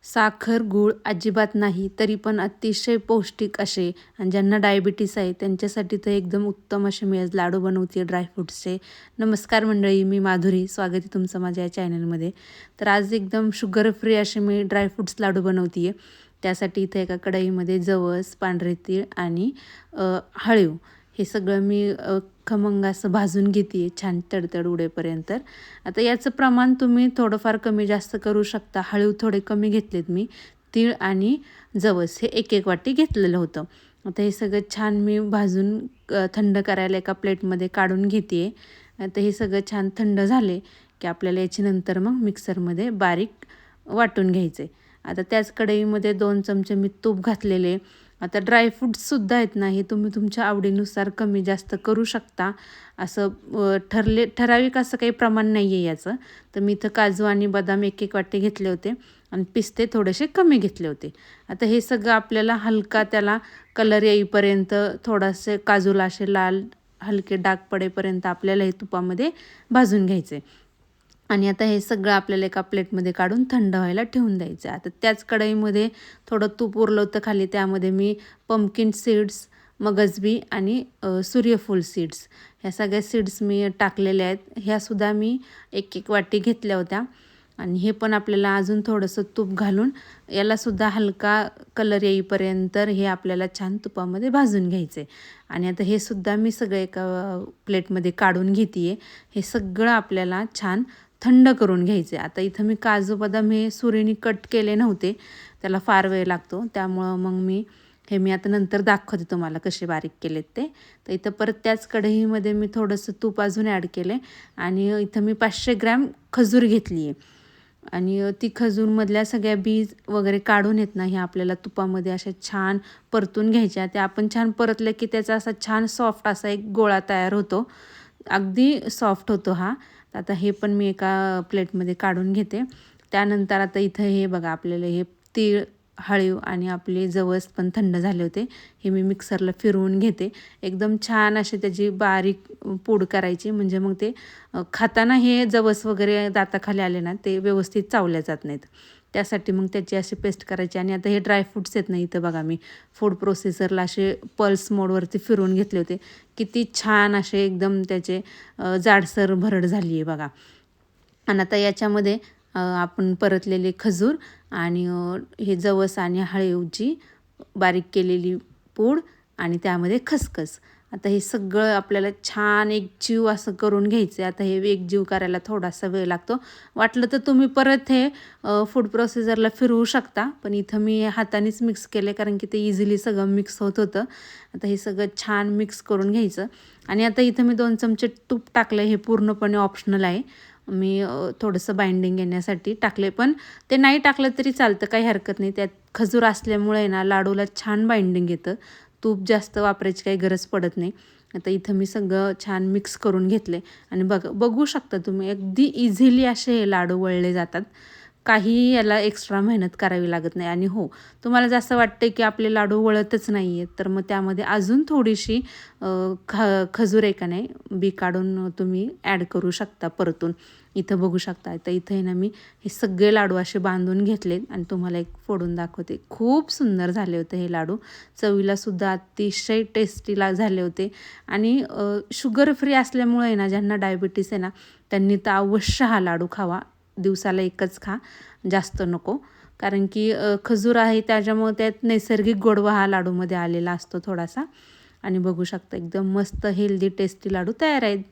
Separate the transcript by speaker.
Speaker 1: साखर, गूळ अजिबात नाही, तरी पण अतिशय पौष्टिक असे आणि ज्यांना डायबिटीस आहे त्यांच्यासाठी तर एकदम उत्तम असे मी आज लाडू बनवते ड्रायफ्रूट्सचे. नमस्कार मंडळी, मी माधुरी. स्वागत आहे तुमचं माझ्या या चॅनलमध्ये. तर आज एकदम शुगर फ्री असे मी ड्रायफ्रूट्स लाडू बनवते आहे. त्यासाठी इथे एका कढईमध्ये जवस, पांढरे तीळ आणि हळीव हे सगळं मी खमंग असं भाजून घेते आहे छान तडतड उडेपर्यंत. आता याचं प्रमाण तुम्ही थोडंफार कमी जास्त करू शकता. हळीव थोडे कमी घेतलेत मी. तीळ आणि जवस हे एक एक वाटी घेतलेलं होतं. आता हे सगळं छान मी भाजून थंड करायला एका प्लेटमध्ये काढून घेते आहे. आता हे सगळं छान थंड झाले की आपल्याला याची नंतर मग मिक्सरमध्ये बारीक वाटून घ्यायचे. आता त्याच कढईमध्ये 2 चमचे मी तूप घातलेले. आता ड्रायफ्रूट्ससुद्धा आहेत ना, हे तुम्ही तुमच्या आवडीनुसार कमी जास्त करू शकता. असं ठराविक असं काही प्रमाण नाही आहे याचं. तर मी इथं काजू आणि बदाम एक एक वाटे घेतले होते आणि पिस्ते थोडेसे कमी घेतले होते. आता हे सगळं आपल्याला हलका त्याला कलर येईपर्यंत थोडासे काजूला असे लाल हलके डाग पडेपर्यंत आपल्याला हे तुपामध्ये भाजून घ्यायचे. आणि आता हे सगळं आपल्याला एका प्लेटमध्ये काढून थंड व्हायला ठेवून द्यायचं. आता त्याच कढईमध्ये थोडं तूप उरलं होतं खाली, त्यामध्ये मी पंपकिन सीड्स, मगजबी आणि सूर्यफूल सीड्स ह्या सगळ्या सीड्स मी टाकलेल्या आहेत. ह्यासुद्धा मी एक एक वाटी घेतल्या होत्या. आणि हे पण आपल्याला अजून थोडंसं तूप घालून यालासुद्धा हलका कलर येईपर्यंत हे आपल्याला छान तुपामध्ये भाजून घ्यायचे. आणि आता हे सुद्धा मी सगळं एका प्लेटमध्ये काढून घेते आहे. हे सगळं आपल्याला छान थंड करून घ्यायचे. आता इथं मी काजू बदाम हे सुरीने कट केले नव्हते, त्याला फार वेळ लागतो, त्यामुळं मग मी आता नंतर दाखवते तुम्हाला कसे बारीक केलेत ते. तर इथं परत त्याच कढईमध्ये मी थोडंसं तूप अजून ॲड केले आणि इथं मी 500 ग्रॅम खजूर घेतली आहे. आणि ती खजूरमधल्या सगळ्या बीज वगैरे काढून येत ना, ह्या आपल्याला तुपामध्ये अशा छान परतून घ्यायच्या. त्या आपण छान परतल्या की त्याचा असा छान सॉफ्ट असा एक गोळा तयार होतो. अगदी सॉफ्ट होतो हा. आता हे पण मी एका प्लेटमध्ये काढून घेते. त्यानंतर आता इथं हे बघा, आपल्याला हे तीळ, हळीव आणि आपले जवस पण थंड झाले होते. हे मी मिक्सरला फिरवून घेते. एकदम छान अशी त्याची बारीक पूड करायची, म्हणजे मग ते खाताना हे जवस वगैरे दाताखाली आले ना, ते व्यवस्थित चावल्या जात नाहीत. त्यासाठी मग त्याची अशी पेस्ट करायची. आणि आता हे ड्रायफ्रूट्स आहेत ना, इथं बघा मी फूड प्रोसेसरला असे पल्स मोडवरती फिरवून घेतले होते. किती छान असे एकदम त्याचे जाडसर भरड झाली आहे बघा. आणि आता याच्यामध्ये आपण परतलेले खजूर आणि हे जवस आणि हळीवची बारीक केलेली पूड आणि त्यामध्ये खसखस, आता हे सगळं आपल्याला छान एकजीव असं करून घ्यायचं आहे. आता हे एकजीव करायला थोडासा वेळ लागतो. वाटलं तर तुम्ही परत हे फूड प्रोसेसरला फिरवू शकता, पण इथं मी हातानेच मिक्स केले कारण की ते इझिली सगळं मिक्स होत होतं. आता हे सगळं छान मिक्स करून घ्यायचं. आणि आता इथं मी 2 चमचे तूप टाकलं. हे पूर्णपणे ऑप्शनल आहे. मी थोडंसं बाइंडिंग येण्यासाठी टाकले, पण ते नाही टाकलं तरी चालतं, काही हरकत नाही. त्यात खजूर असल्यामुळे ना लाडूला छान बाइंडिंग येतं. तूप जास्त वापरायची काही गरज पडत नाही. आता इथं मी सगळं छान मिक्स करून घेतले आणि बघू शकता तुम्ही, अगदी इझिली असे हे लाडू वळले जातात. काहीही याला एक्स्ट्रा मेहनत करावी लागत नाही. आणि हो, तुम्हाला जसं वाटतं की आपले लाडू वळतच नाही आहेत, तर मग त्यामध्ये अजून थोडीशी खजूर आहे का नाही, बी काढून तुम्ही ॲड करू शकता परतून. इथं बघू शकता. तर इथं आहे ना, मी हे सगळे लाडू असे बांधून घेतलेत आणि तुम्हाला एक फोडून दाखवते. खूप सुंदर झाले होते हे लाडू. चवीलासुद्धा अतिशय टेस्टीला झाले होते. आणि शुगर फ्री असल्यामुळे ना, ज्यांना डायबिटीस आहे ना, त्यांनी तर अवश्य हा लाडू खावा. दिवसाला एकच खा, जास्त नको. कारण की खजूर आहे त्याच्यामुळे त्यात नैसर्गिक गोडवा हा लाडूमध्ये आलेला असतो थोडासा. आणि बघू शकता एकदम मस्त हेल्दी टेस्टी लाडू तयार आहेत.